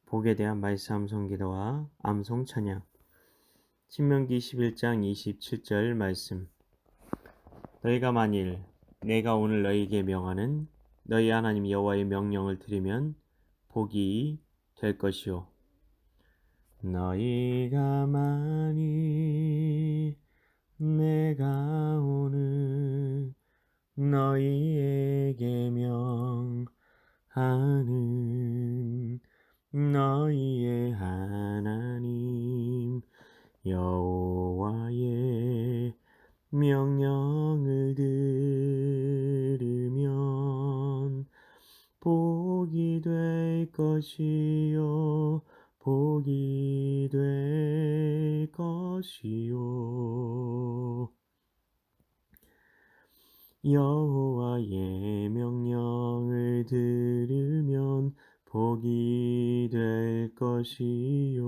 복에 대한 말씀 암송 기도와 암송 찬양. 신명기 11장 27절 말씀. 너희가 만일 내가 오늘 너희에게 명하는 너희 하나님 여호와의 명령을 들으면 복이 될 것이요. 너희가 만일 내가 오늘 너희에게 명하는 너희의 하나님 여호와의 명령을 들으면 복이 될 것이요 복이 될 것이요. 여호와의 명령을 들으면 복이 될 것이요.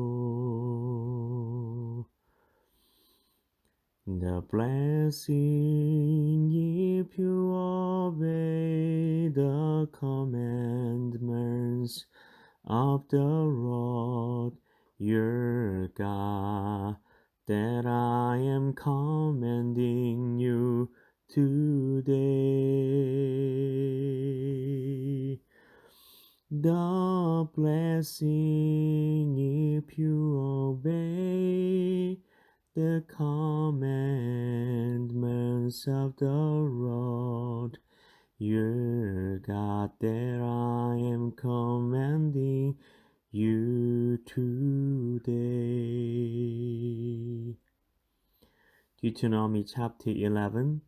The blessing if you obey the commandments of the Lord your God that I am commanding you today. The blessing if you obey the commandments of the Lord your God that I am commanding you today. Deuteronomy chapter 11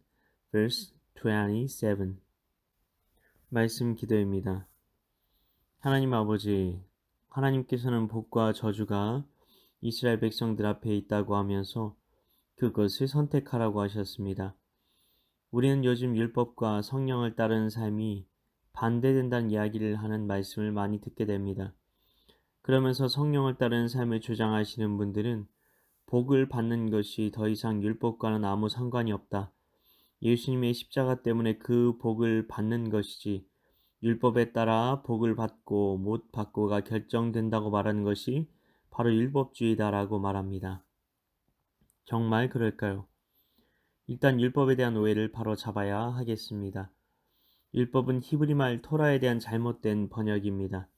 verse 27. 말씀 기도입니다. 하나님 아버지, 하나님께서는 복과 저주가 이스라엘 백성들 앞에 있다고 하면서 그것을 선택하라고 하셨습니다. 우리는 요즘 율법과 성령을 따르는 삶이 반대된다는 이야기를 하는 말씀을 많이 듣게 됩니다. 그러면서 성령을 따르는 삶을 주장하시는 분들은 복을 받는 것이 더 이상 율법과는 아무 상관이 없다. 예수님의 십자가 때문에 그 복을 받는 것이지 율법에 따라 복을 받고 못 받고가 결정된다고 말하는 것이 바로 율법주의다라고 말합니다. 정말 그럴까요? 일단 율법에 대한 오해를 바로 잡아야 하겠습니다. 율법은 히브리말 토라에 대한 잘못된 번역입니다.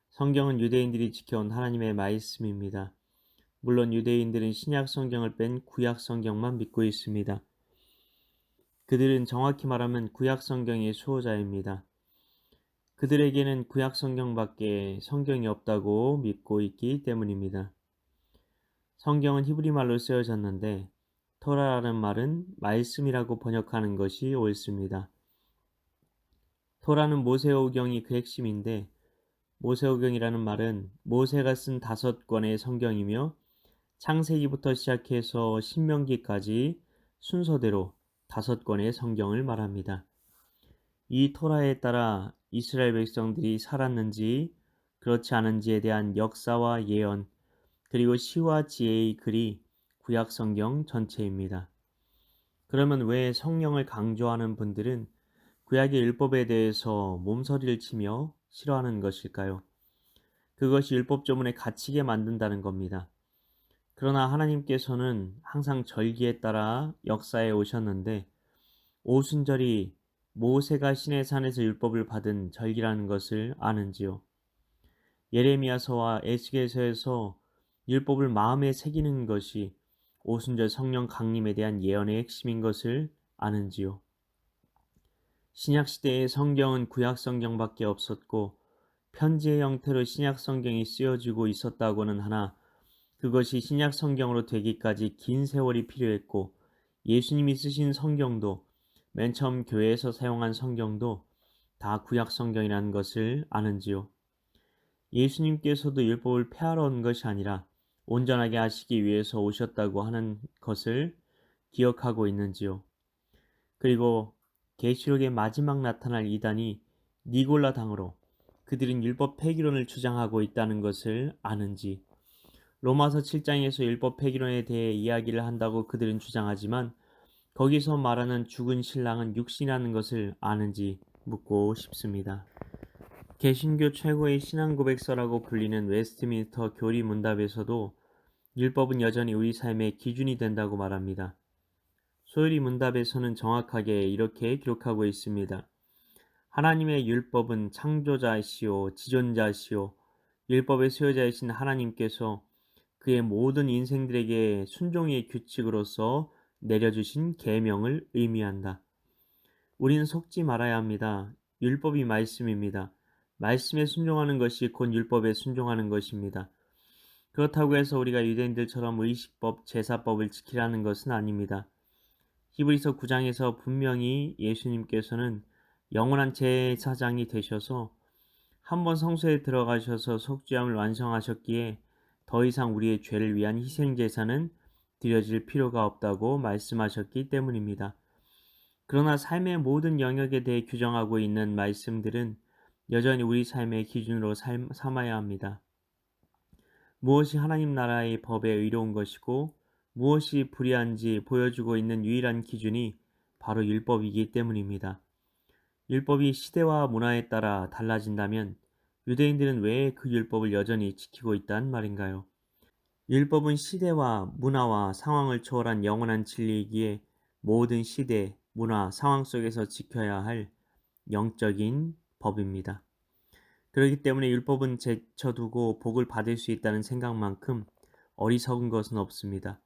성경은 유대인들이 지켜온 하나님의 말씀입니다. 물론 유대인들은 신약 성경을 뺀 구약 성경만 믿고 있습니다. 그들은 정확히 말하면 구약 성경의 수호자입니다. 그들에게는 구약 성경밖에 성경이 없다고 믿고 있기 때문입니다. 성경은 히브리말로 쓰여졌는데 토라라는 말은 말씀이라고 번역하는 것이 옳습니다. 토라는 모세오경이 그 핵심인데 모세오경이라는 말은 모세가 쓴 5권의 성경이며 창세기부터 시작해서 신명기까지 순서대로 5권의 성경을 말합니다. 이 토라에 따라 이스라엘 백성들이 살았는지 그렇지 않은지에 대한 역사와 예언 그리고 시와 지혜의 글이 구약 성경 전체입니다. 그러면 왜 성령을 강조하는 분들은 구약의 율법에 대해서 몸서리를 치며 싫어하는 것일까요? 그것이 율법조문에 갇히게 만든다는 겁니다. 그러나 하나님께서는 항상 절기에 따라 역사에 오셨는데 오순절이 모세가 시내산에서 율법을 받은 절기라는 것을 아는지요? 예레미야서와 에스겔서에서 율법을 마음에 새기는 것이 오순절 성령 강림에 대한 예언의 핵심인 것을 아는지요? 신약 시대의 성경은 구약 성경밖에 없었고 편지의 형태로 신약 성경이 쓰여지고 있었다고는 하나 그것이 신약 성경으로 되기까지 긴 세월이 필요했고 예수님이 쓰신 성경도 맨 처음 교회에서 사용한 성경도 다 구약 성경이라는 것을 아는지요? 예수님께서도 율법을 폐하러 온 것이 아니라 온전하게 하시기 위해서 오셨다고 하는 것을 기억하고 있는지요? 그리고 계시록의 마지막 나타날 이단이 니골라 당으로 그들은 율법 폐기론을 주장하고 있다는 것을 아는지 로마서 7장에서 율법 폐기론에 대해 이야기를 한다고 그들은 주장하지만 거기서 말하는 죽은 신랑은 육신이라는 것을 아는지 묻고 싶습니다. 개신교 최고의 신앙 고백서라고 불리는 웨스트민스터 교리 문답에서도 율법은 여전히 우리 삶의 기준이 된다고 말합니다. 소요리 문답에서는 정확하게 이렇게 기록하고 있습니다. 하나님의 율법은 창조자시요 지존자시요 율법의 수요자이신 하나님께서 그의 모든 인생들에게 순종의 규칙으로서 내려주신 계명을 의미한다. 우리는 속지 말아야 합니다. 율법이 말씀입니다. 말씀에 순종하는 것이 곧 율법에 순종하는 것입니다. 그렇다고 해서 우리가 유대인들처럼 의식법, 제사법을 지키라는 것은 아닙니다. 히브리서 9장에서 분명히 예수님께서는 영원한 제사장이 되셔서 한번 성소에 들어가셔서 속죄함을 완성하셨기에 더 이상 우리의 죄를 위한 희생 제사는 드려질 필요가 없다고 말씀하셨기 때문입니다. 그러나 삶의 모든 영역에 대해 규정하고 있는 말씀들은 여전히 우리 삶의 기준으로 삼아야 합니다. 무엇이 하나님 나라의 법에 의로운 것이고 무엇이 불의한지 보여주고 있는 유일한 기준이 바로 율법이기 때문입니다. 율법이 시대와 문화에 따라 달라진다면 유대인들은 왜 그 율법을 여전히 지키고 있단 말인가요? 율법은 시대와 문화와 상황을 초월한 영원한 진리이기에 모든 시대, 문화, 상황 속에서 지켜야 할 영적인 법입니다. 그렇기 때문에 율법은 제쳐두고 복을 받을 수 있다는 생각만큼 어리석은 것은 없습니다.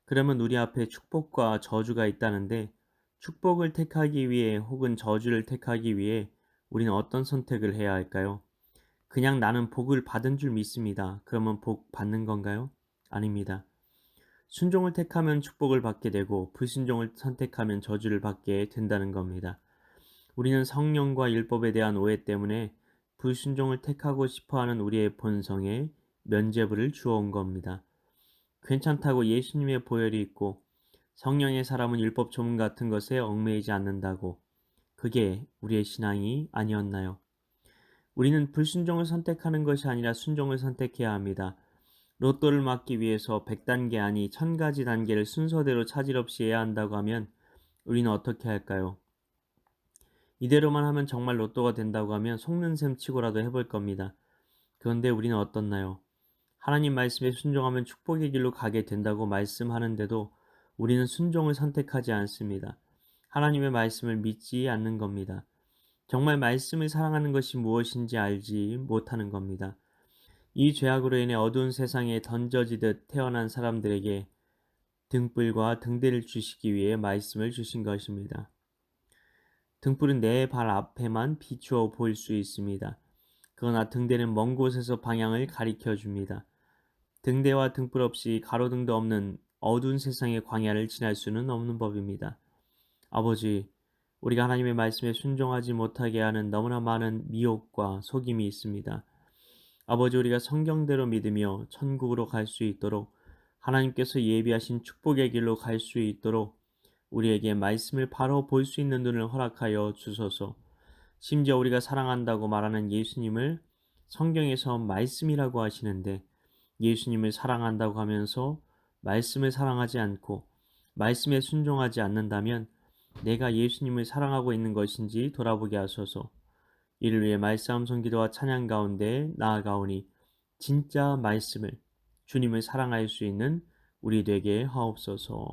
그러면 우리 앞에 축복과 저주가 있다는데 축복을 택하기 위해 혹은 저주를 택하기 위해 우리는 어떤 선택을 해야 할까요? 그냥 나는 복을 받은 줄 믿습니다. 그러면 복 받는 건가요? 아닙니다. 순종을 택하면 축복을 받게 되고 불순종을 선택하면 저주를 받게 된다는 겁니다. 우리는 성령과 율법에 대한 오해 때문에 불순종을 택하고 싶어하는 우리의 본성에 면죄부를 주어온 겁니다. 괜찮다고 예수님의 보혈이 있고 성령의 사람은 율법 조문 같은 것에 얽매이지 않는다고 그게 우리의 신앙이 아니었나요? 우리는 불순종을 선택하는 것이 아니라 순종을 선택해야 합니다. 로또를 맞기 위해서 100단계 아니 1000가지 단계를 순서대로 차질 없이 해야 한다고 하면 우리는 어떻게 할까요? 이대로만 하면 정말 로또가 된다고 하면 속는 셈 치고라도 해볼 겁니다. 그런데 우리는 어떻나요? 하나님 말씀에 순종하면 축복의 길로 가게 된다고 말씀하는데도 우리는 순종을 선택하지 않습니다. 하나님의 말씀을 믿지 않는 겁니다. 정말 말씀을 사랑하는 것이 무엇인지 알지 못하는 겁니다. 이 죄악으로 인해 어두운 세상에 던져지듯 태어난 사람들에게 등불과 등대를 주시기 위해 말씀을 주신 것입니다. 등불은 내 발 앞에만 비추어 보일 수 있습니다. 그러나 등대는 먼 곳에서 방향을 가리켜 줍니다. 등대와 등불 없이 가로등도 없는 어두운 세상의 광야를 지날 수는 없는 법입니다. 아버지, 우리가 하나님의 말씀에 순종하지 못하게 하는 너무나 많은 미혹과 속임이 있습니다. 아버지, 우리가 성경대로 믿으며 천국으로 갈 수 있도록 하나님께서 예비하신 축복의 길로 갈 수 있도록 우리에게 말씀을 바로 볼 수 있는 눈을 허락하여 주소서. 심지어 우리가 사랑한다고 말하는 예수님을 성경에서 말씀이라고 하시는데 예수님을 사랑한다고 하면서 말씀을 사랑하지 않고 말씀에 순종하지 않는다면 내가 예수님을 사랑하고 있는 것인지 돌아보게 하소서. 이를 위해 말싸움 기도와 찬양 가운데 나아가오니 진짜 말씀을 주님을 사랑할 수 있는 우리 되게 하옵소서.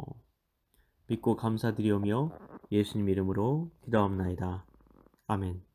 믿고 감사드리오며 예수님 이름으로 기도합나이다. 아멘.